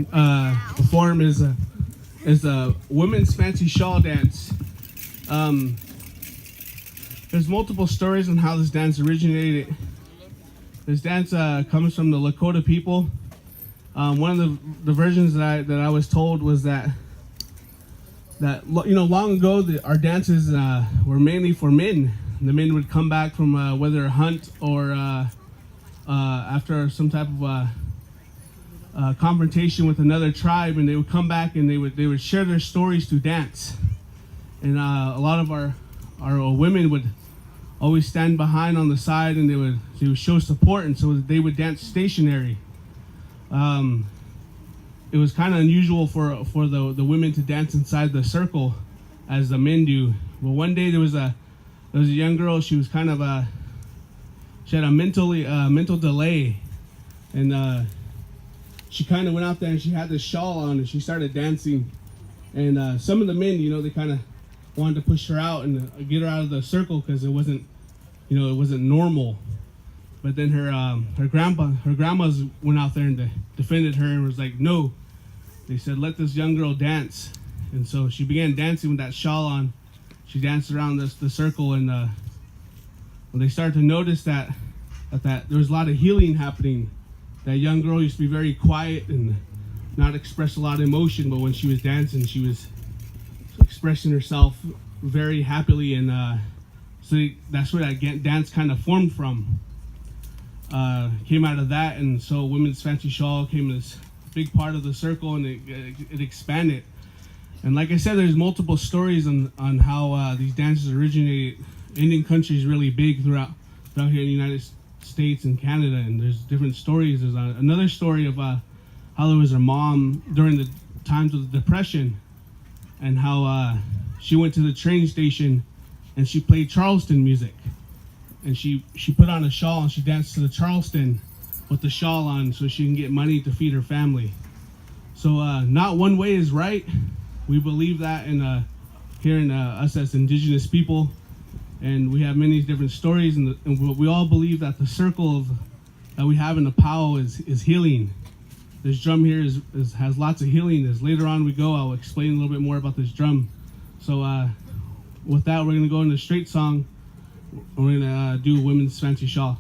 perform is a women's fancy shawl dance. There's multiple stories on how this dance originated. This dance comes from the Lakota people. One of the versions that I was told was that long ago our dances were mainly for men. The men would come back from whether a hunt or after some type of confrontation with another tribe, and they would come back and they would share their stories through dance. And a lot of our women would always stand behind on the side, and they would show support, and so they would dance stationary. It was kind of unusual for the women to dance inside the circle as the men do. Well, one day there was a young girl. She was kind of she had a mental delay, and she kind of went out there and she had this shawl on and she started dancing. And some of the men, they kind of wanted to push her out and get her out of the circle because it wasn't normal. But then her grandmas went out there and defended her and was like, no. They said, let this young girl dance. And so she began dancing with that shawl on. She danced around the circle, and when they started to notice that there was a lot of healing happening. That young girl used to be very quiet and not express a lot of emotion, but when she was dancing, she was expressing herself very happily, and so that's where that dance kind of formed from. Came out of that, and so Women's Fancy Shawl came this big part of the circle, and it expanded. And like I said, there's multiple stories on how these dances originated. Indian country is really big throughout here in the United States and Canada, and there's different stories. There's another story of how there was her mom during the times of the Depression, and how she went to the train station and she played Charleston music, and she put on a shawl and she danced to the Charleston with the shawl on so she can get money to feed her family. So not one way is right. We believe that here in us as Indigenous people, and we have many different stories, and we all believe that the circle that we have in the powwow is healing. This drum here has lots of healing. As later on we go, I'll explain a little bit more about this drum. So with that, we're gonna go into a straight song. We're gonna do Women's Fancy Shawl.